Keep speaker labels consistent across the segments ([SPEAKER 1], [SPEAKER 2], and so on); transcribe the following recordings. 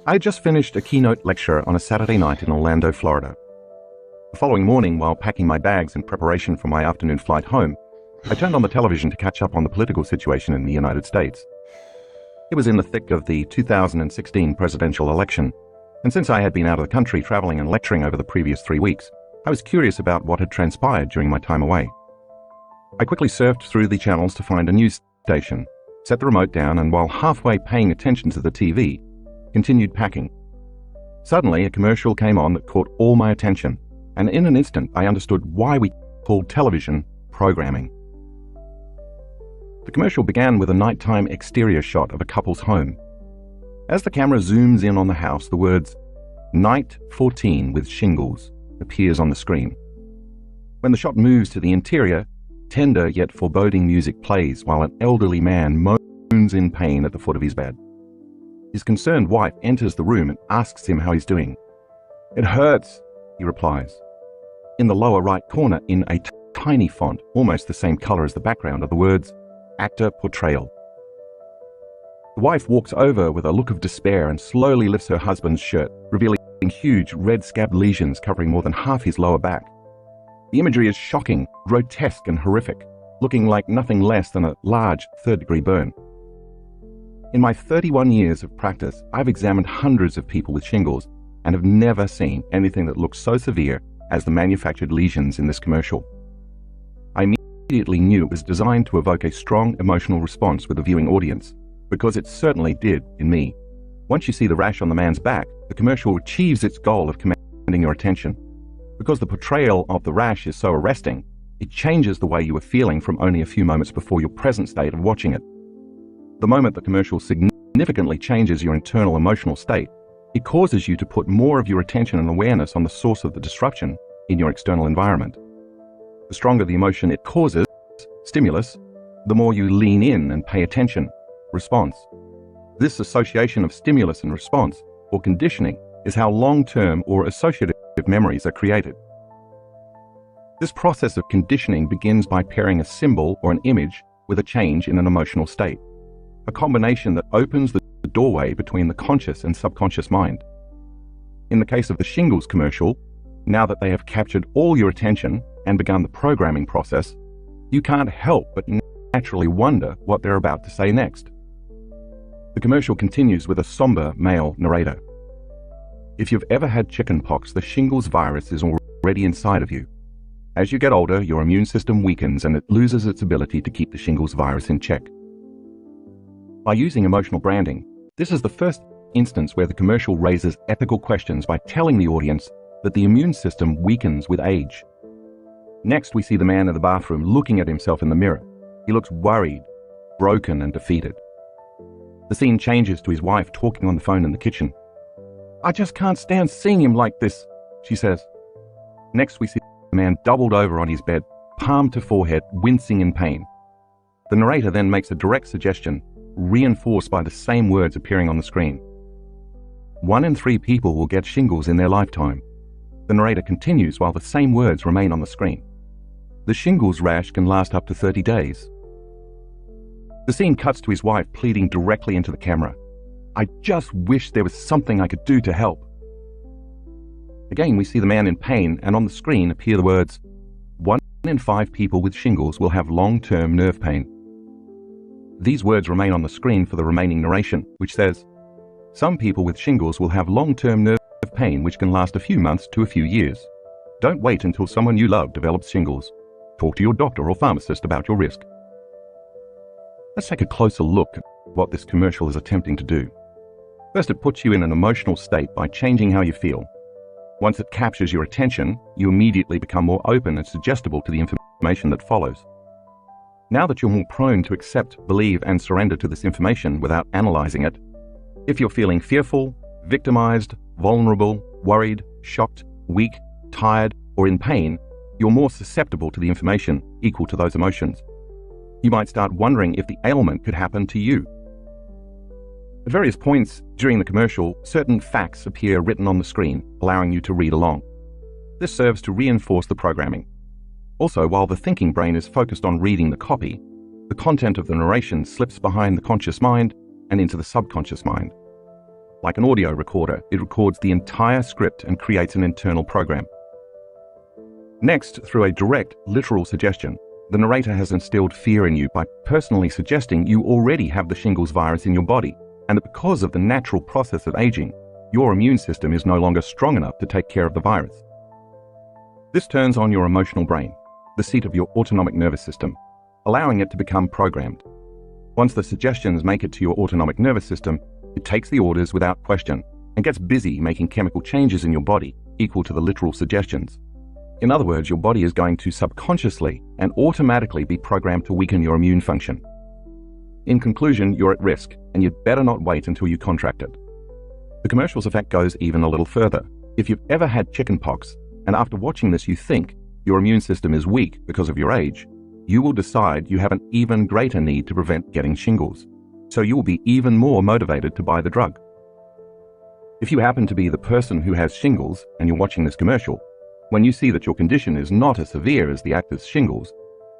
[SPEAKER 1] I had just finished a keynote lecture on a Saturday night in Orlando, Florida. The following morning, while packing my bags in preparation for my afternoon flight home, I turned on the television to catch up on the political situation in the United States. It was in the thick of the 2016 presidential election, and since I had been out of the country traveling and lecturing over the previous 3 weeks, I was curious about what had transpired during my time away. I quickly surfed through the channels to find a news station, set the remote down, and while halfway paying attention to the TV, continued packing. Suddenly, a commercial came on that caught all my attention, and in an instant, I understood why we called television programming. The commercial began with a nighttime exterior shot of a couple's home. As the camera zooms in on the house, the words, "Night 14 with shingles," appears on the screen. When the shot moves to the interior, tender yet foreboding music plays while an elderly man moans in pain at the foot of his bed. His concerned wife enters the room and asks him how he's doing. "It hurts," he replies. In the lower right corner, in a tiny font, almost the same color as the background, are the words, "Actor Portrayal." The wife walks over with a look of despair and slowly lifts her husband's shirt, revealing huge red scabbed lesions covering more than half his lower back. The imagery is shocking, grotesque, and horrific, looking like nothing less than a large third-degree burn. In my 31 years of practice, I've examined hundreds of people with shingles and have never seen anything that looks so severe as the manufactured lesions in this commercial. I immediately knew it was designed to evoke a strong emotional response with the viewing audience, because it certainly did in me. Once you see the rash on the man's back, the commercial achieves its goal of commanding your attention. Because the portrayal of the rash is so arresting, it changes the way you were feeling from only a few moments before your present state of watching it. The moment the commercial significantly changes your internal emotional state, it causes you to put more of your attention and awareness on the source of the disruption in your external environment. The stronger the emotion it causes, stimulus, the more you lean in and pay attention, response. This association of stimulus and response, or conditioning, is how long-term or associative memories are created. This process of conditioning begins by pairing a symbol or an image with a change in an emotional state, a combination that opens the doorway between the conscious and subconscious mind. In the case of the shingles commercial, now that they have captured all your attention and begun the programming process, you can't help but naturally wonder what they're about to say next. The commercial continues with a somber male narrator. If you've ever had chickenpox, the shingles virus is already inside of you. As you get older, your immune system weakens and it loses its ability to keep the shingles virus in check. By using emotional branding, this is the first instance where the commercial raises ethical questions by telling the audience that the immune system weakens with age. Next, we see the man in the bathroom looking at himself in the mirror. He looks worried, broken, and defeated. The scene changes to his wife talking on the phone in the kitchen. "I just can't stand seeing him like this," she says. Next, we see the man doubled over on his bed, palm to forehead, wincing in pain. The narrator then makes a direct suggestion, reinforced by the same words appearing on the screen. 1 in 3 people will get shingles in their lifetime. The narrator continues while the same words remain on the screen. The shingles rash can last up to 30 days. The scene cuts to his wife pleading directly into the camera. "I just wish there was something I could do to help." Again, we see the man in pain, and on the screen appear the words, 1 in 5 people with shingles will have long-term nerve pain. These words remain on the screen for the remaining narration, which says, "Some people with shingles will have long-term nerve pain which can last a few months to a few years. Don't wait until someone you love develops shingles. Talk to your doctor or pharmacist about your risk." Let's take a closer look at what this commercial is attempting to do. First, it puts you in an emotional state by changing how you feel. Once it captures your attention, you immediately become more open and suggestible to the information that follows. Now that you're more prone to accept, believe, and surrender to this information without analyzing it, if you're feeling fearful, victimized, vulnerable, worried, shocked, weak, tired, or in pain, you're more susceptible to the information equal to those emotions. You might start wondering if the ailment could happen to you. At various points during the commercial, certain facts appear written on the screen, allowing you to read along. This serves to reinforce the programming. Also, while the thinking brain is focused on reading the copy, the content of the narration slips behind the conscious mind and into the subconscious mind. Like an audio recorder, it records the entire script and creates an internal program. Next, through a direct, literal suggestion, the narrator has instilled fear in you by personally suggesting you already have the shingles virus in your body, and that because of the natural process of aging, your immune system is no longer strong enough to take care of the virus. This turns on your emotional brain, the seat of your autonomic nervous system, allowing it to become programmed. Once the suggestions make it to your autonomic nervous system, it takes the orders without question and gets busy making chemical changes in your body equal to the literal suggestions. In other words, your body is going to subconsciously and automatically be programmed to weaken your immune function. In conclusion, you're at risk, and you'd better not wait until you contract it. The commercial's effect goes even a little further. If you've ever had chickenpox, and after watching this you think your immune system is weak because of your age, you will decide you have an even greater need to prevent getting shingles, so you will be even more motivated to buy the drug. If you happen to be the person who has shingles and you're watching this commercial, when you see that your condition is not as severe as the actor's shingles,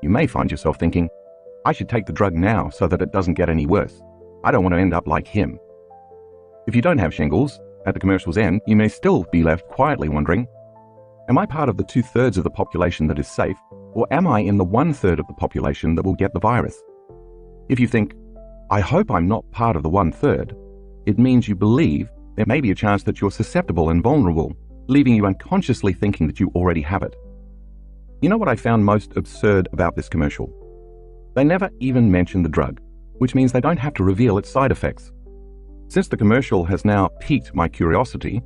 [SPEAKER 1] you may find yourself thinking, I should take the drug now so that it doesn't get any worse. I don't want to end up like him. If you don't have shingles, at the commercial's end, you may still be left quietly wondering, am I part of the 2/3 of the population that is safe, or am I in the 1/3 of the population that will get the virus? If you think, I hope I'm not part of the 1/3, it means you believe there may be a chance that you're susceptible and vulnerable, leaving you unconsciously thinking that you already have it. You know what I found most absurd about this commercial? They never even mention the drug, which means they don't have to reveal its side effects. Since the commercial has now piqued my curiosity,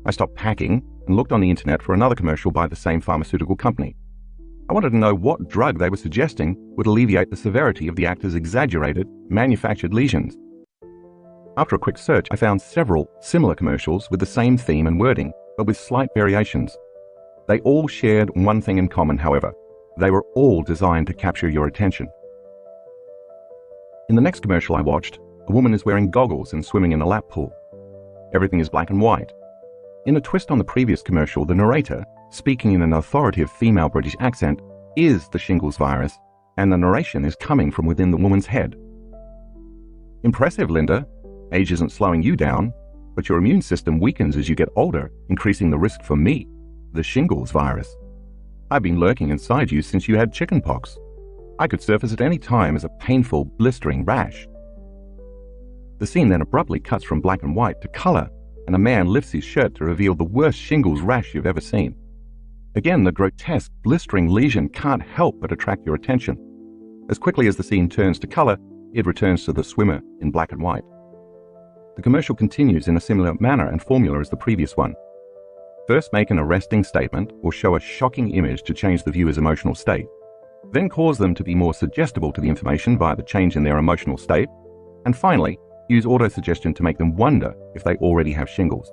[SPEAKER 1] I stopped packing and looked on the internet for another commercial by the same pharmaceutical company. I wanted to know what drug they were suggesting would alleviate the severity of the actor's exaggerated, manufactured lesions. After a quick search, I found several similar commercials with the same theme and wording, but with slight variations. They all shared one thing in common, however. They were all designed to capture your attention. In the next commercial I watched, a woman is wearing goggles and swimming in a lap pool. Everything is black and white. In a twist on the previous commercial, the narrator, speaking in an authoritative female British accent, is the shingles virus, and the narration is coming from within the woman's head. Impressive, Linda. Age isn't slowing you down, but your immune system weakens as you get older, increasing the risk for me, the shingles virus. I've been lurking inside you since you had chickenpox. I could surface at any time as a painful, blistering rash. The scene then abruptly cuts from black and white to color, and a man lifts his shirt to reveal the worst shingles rash you've ever seen. Again, the grotesque, blistering lesion can't help but attract your attention. As quickly as the scene turns to color, it returns to the swimmer in black and white. The commercial continues in a similar manner and formula as the previous one. First, make an arresting statement or show a shocking image to change the viewer's emotional state. Then cause them to be more suggestible to the information via the change in their emotional state. And finally, use autosuggestion to make them wonder if they already have shingles.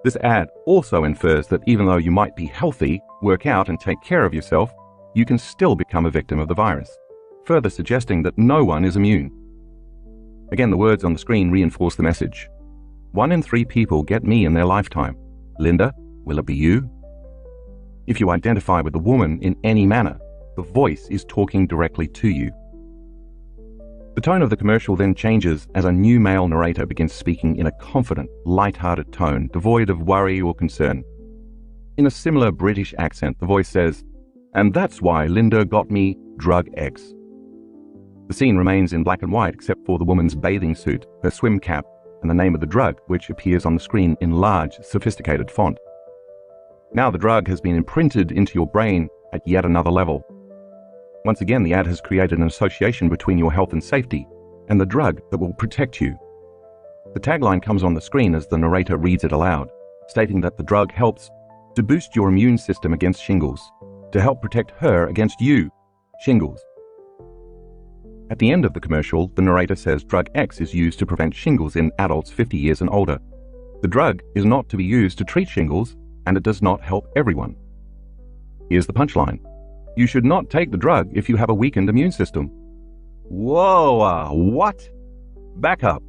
[SPEAKER 1] This ad also infers that even though you might be healthy, work out and take care of yourself, you can still become a victim of the virus, further suggesting that no one is immune. Again, the words on the screen reinforce the message. 1 in 3 people get me in their lifetime. Linda, will it be you? If you identify with the woman in any manner, the voice is talking directly to you. The tone of the commercial then changes as a new male narrator begins speaking in a confident, light-hearted tone, devoid of worry or concern. In a similar British accent, the voice says, "And that's why Linda got me drug X." The scene remains in black and white except for the woman's bathing suit, her swim cap, and the name of the drug, which appears on the screen in large, sophisticated font. Now the drug has been imprinted into your brain at yet another level. Once again, the ad has created an association between your health and safety and the drug that will protect you. The tagline comes on the screen as the narrator reads it aloud, stating that the drug helps to boost your immune system against shingles, to help protect her against you, shingles. At the end of the commercial, the narrator says drug X is used to prevent shingles in adults 50 years and older. The drug is not to be used to treat shingles, and it does not help everyone. Here's the punchline. You should not take the drug if you have a weakened immune system. Whoa, what? Back up.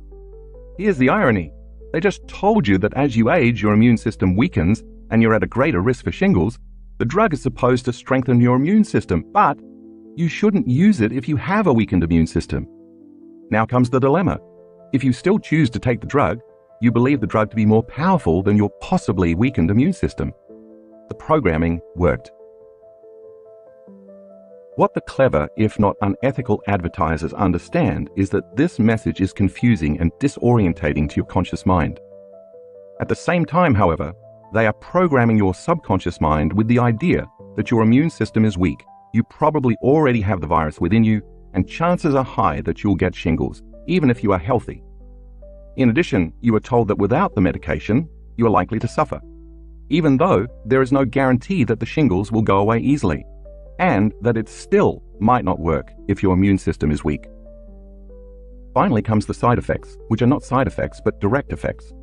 [SPEAKER 1] Here's the irony. They just told you that as you age, your immune system weakens and you're at a greater risk for shingles. The drug is supposed to strengthen your immune system, but you shouldn't use it if you have a weakened immune system. Now comes the dilemma. If you still choose to take the drug, You believe the drug to be more powerful than your possibly weakened immune system. The programming worked. What the clever, if not unethical advertisers understand is that this message is confusing and disorientating to your conscious mind. At the same time, however, they are programming your subconscious mind with the idea that your immune system is weak. You probably already have the virus within you, and chances are high that you'll get shingles, even if you are healthy. In addition, you are told that without the medication, you are likely to suffer, even though there is no guarantee that the shingles will go away easily, and that it still might not work if your immune system is weak. Finally comes the side effects, which are not side effects but direct effects.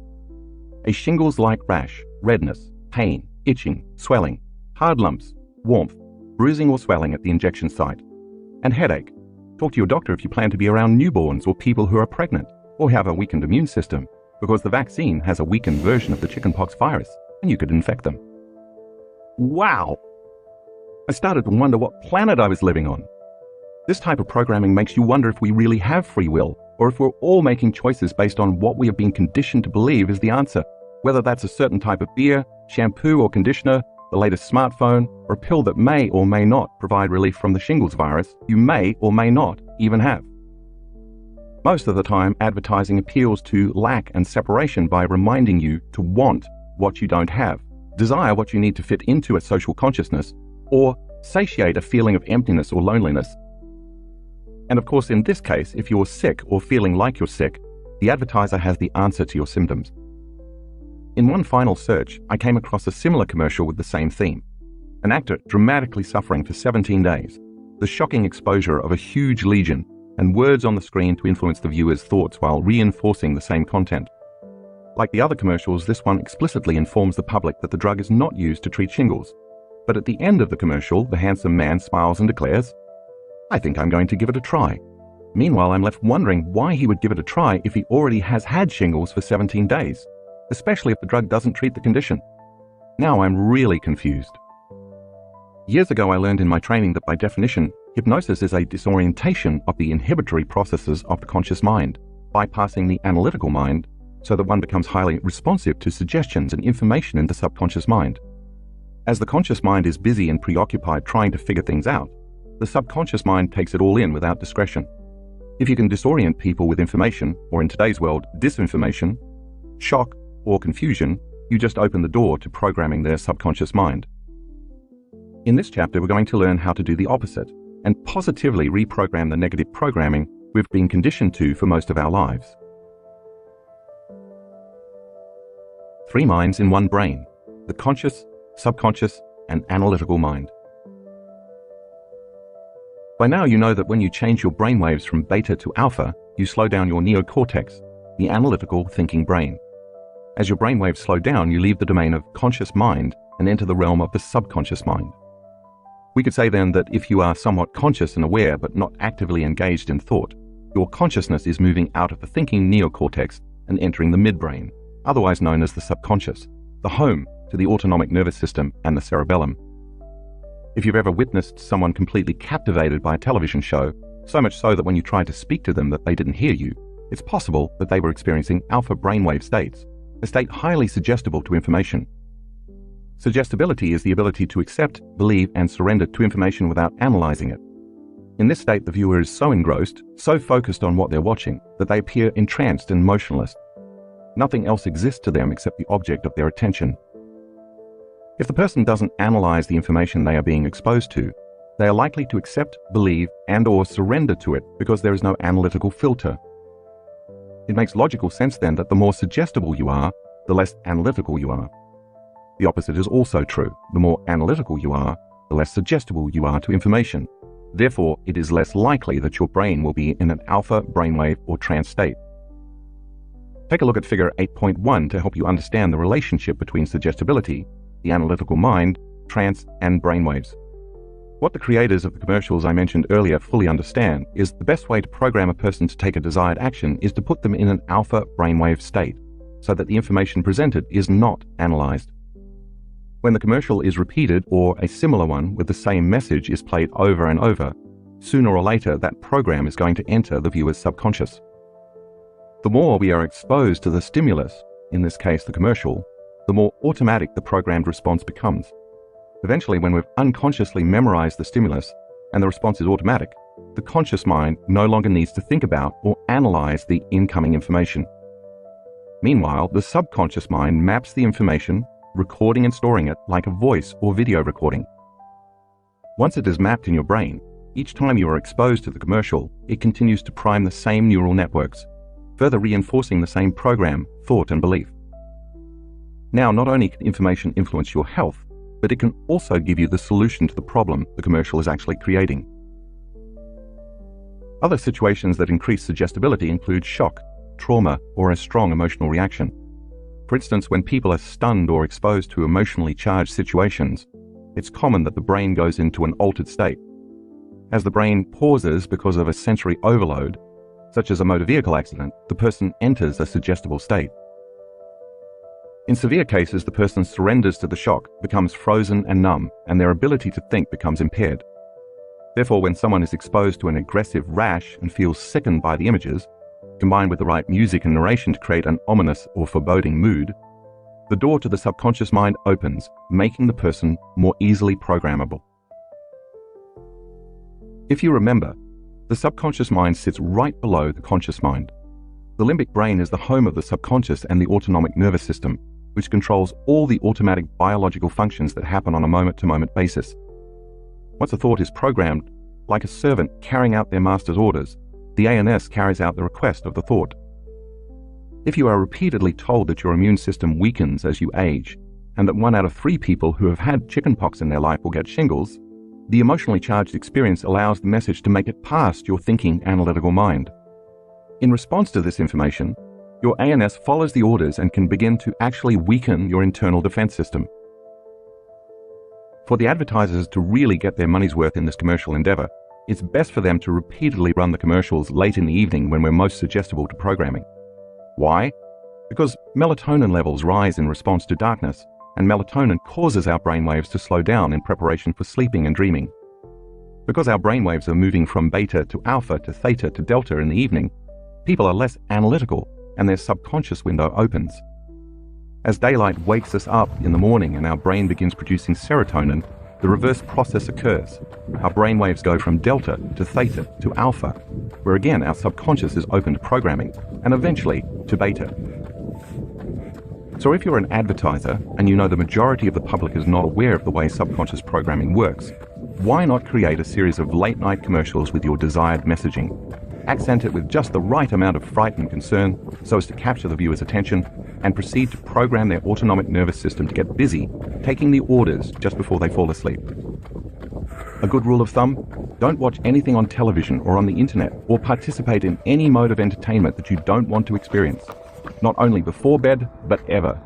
[SPEAKER 1] A shingles-like rash, redness, pain, itching, swelling, hard lumps, warmth, bruising or swelling at the injection site, and headache. Talk to your doctor if you plan to be around newborns or people who are pregnant or have a weakened immune system, because the vaccine has a weakened version of the chickenpox virus and you could infect them. Wow! I started to wonder what planet I was living on. This type of programming makes you wonder if we really have free will, or if we're all making choices based on what we have been conditioned to believe is the answer, whether that's a certain type of beer, shampoo or conditioner, the latest smartphone, or a pill that may or may not provide relief from the shingles virus you may or may not even have. Most of the time, advertising appeals to lack and separation by reminding you to want what you don't have, desire what you need to fit into a social consciousness, or satiate a feeling of emptiness or loneliness. And of course, in this case, if you're sick or feeling like you're sick, the advertiser has the answer to your symptoms. In one final search, I came across a similar commercial with the same theme. An actor dramatically suffering for 17 days, the shocking exposure of a huge lesion, and words on the screen to influence the viewer's thoughts while reinforcing the same content. Like the other commercials, this one explicitly informs the public that the drug is not used to treat shingles. But at the end of the commercial, the handsome man smiles and declares, "I think I'm going to give it a try." Meanwhile, I'm left wondering why he would give it a try if he already has had shingles for 17 days, especially if the drug doesn't treat the condition. Now I'm really confused. Years ago, I learned in my training that by definition, hypnosis is a disorientation of the inhibitory processes of the conscious mind, bypassing the analytical mind, so that one becomes highly responsive to suggestions and information in the subconscious mind. As the conscious mind is busy and preoccupied trying to figure things out, the subconscious mind takes it all in without discretion. If you can disorient people with information, or in today's world, disinformation, shock, or confusion, you just open the door to programming their subconscious mind. In this chapter, we're going to learn how to do the opposite and positively reprogram the negative programming we've been conditioned to for most of our lives. 3 minds in one brain: the conscious, subconscious, and analytical mind. By now you know that when you change your brainwaves from beta to alpha, you slow down your neocortex, the analytical thinking brain. As your brainwaves slow down, you leave the domain of conscious mind and enter the realm of the subconscious mind. We could say then that if you are somewhat conscious and aware but not actively engaged in thought, your consciousness is moving out of the thinking neocortex and entering the midbrain, otherwise known as the subconscious, the home to the autonomic nervous system and the cerebellum. If you've ever witnessed someone completely captivated by a television show, so much so that when you tried to speak to them that they didn't hear you, it's possible that they were experiencing alpha brainwave states, a state highly suggestible to information. Suggestibility is the ability to accept, believe, and surrender to information without analyzing it. In this state, the viewer is so engrossed, so focused on what they're watching, that they appear entranced and motionless. Nothing else exists to them except the object of their attention. If the person doesn't analyze the information they are being exposed to, they are likely to accept, believe, and/or surrender to it because there is no analytical filter. It makes logical sense then that the more suggestible you are, the less analytical you are. The opposite is also true. The more analytical you are, the less suggestible you are to information. Therefore, it is less likely that your brain will be in an alpha brainwave or trance state. Take a look at figure 8.1 to help you understand the relationship between suggestibility, the analytical mind, trance, and brainwaves. What the creators of the commercials I mentioned earlier fully understand is the best way to program a person to take a desired action is to put them in an alpha brainwave state, so that the information presented is not analyzed. When the commercial is repeated or a similar one with the same message is played over and over, sooner or later that program is going to enter the viewer's subconscious. The more we are exposed to the stimulus, in this case the commercial, the more automatic the programmed response becomes. Eventually, when we've unconsciously memorized the stimulus and the response is automatic, the conscious mind no longer needs to think about or analyze the incoming information. Meanwhile, the subconscious mind maps the information, recording and storing it like a voice or video recording. Once it is mapped in your brain, each time you are exposed to the commercial, it continues to prime the same neural networks, further reinforcing the same program, thought, and belief. Now, not only can information influence your health, but it can also give you the solution to the problem the commercial is actually creating. Other situations that increase suggestibility include shock, trauma, or a strong emotional reaction. For instance, when people are stunned or exposed to emotionally charged situations, it's common that the brain goes into an altered state. As the brain pauses because of a sensory overload, such as a motor vehicle accident, the person enters a suggestible state. In severe cases, the person surrenders to the shock, becomes frozen and numb, and their ability to think becomes impaired. Therefore, when someone is exposed to an aggressive rash and feels sickened by the images, combined with the right music and narration to create an ominous or foreboding mood, the door to the subconscious mind opens, making the person more easily programmable. If you remember, the subconscious mind sits right below the conscious mind. The limbic brain is the home of the subconscious and the autonomic nervous system, which controls all the automatic biological functions that happen on a moment-to-moment basis. Once a thought is programmed, like a servant carrying out their master's orders, the ANS carries out the request of the thought. If you are repeatedly told that your immune system weakens as you age, and that 1 out of 3 people who have had chickenpox in their life will get shingles, the emotionally charged experience allows the message to make it past your thinking, analytical mind. In response to this information, your ANS follows the orders and can begin to actually weaken your internal defense system. For the advertisers to really get their money's worth in this commercial endeavor, it's best for them to repeatedly run the commercials late in the evening when we're most suggestible to programming. Why? Because melatonin levels rise in response to darkness, and melatonin causes our brainwaves to slow down in preparation for sleeping and dreaming. Because our brainwaves are moving from beta to alpha to theta to delta in the evening, people are less analytical and their subconscious window opens. As daylight wakes us up in the morning and our brain begins producing serotonin, the reverse process occurs. Our brainwaves go from delta to theta to alpha, where again our subconscious is open to programming, and eventually to beta. So if you're an advertiser and you know the majority of the public is not aware of the way subconscious programming works, why not create a series of late-night commercials with your desired messaging? Accent it with just the right amount of fright and concern so as to capture the viewer's attention, and proceed to program their autonomic nervous system to get busy, taking the orders just before they fall asleep. A good rule of thumb: don't watch anything on television or on the internet, or participate in any mode of entertainment that you don't want to experience. Not only before bed, but ever.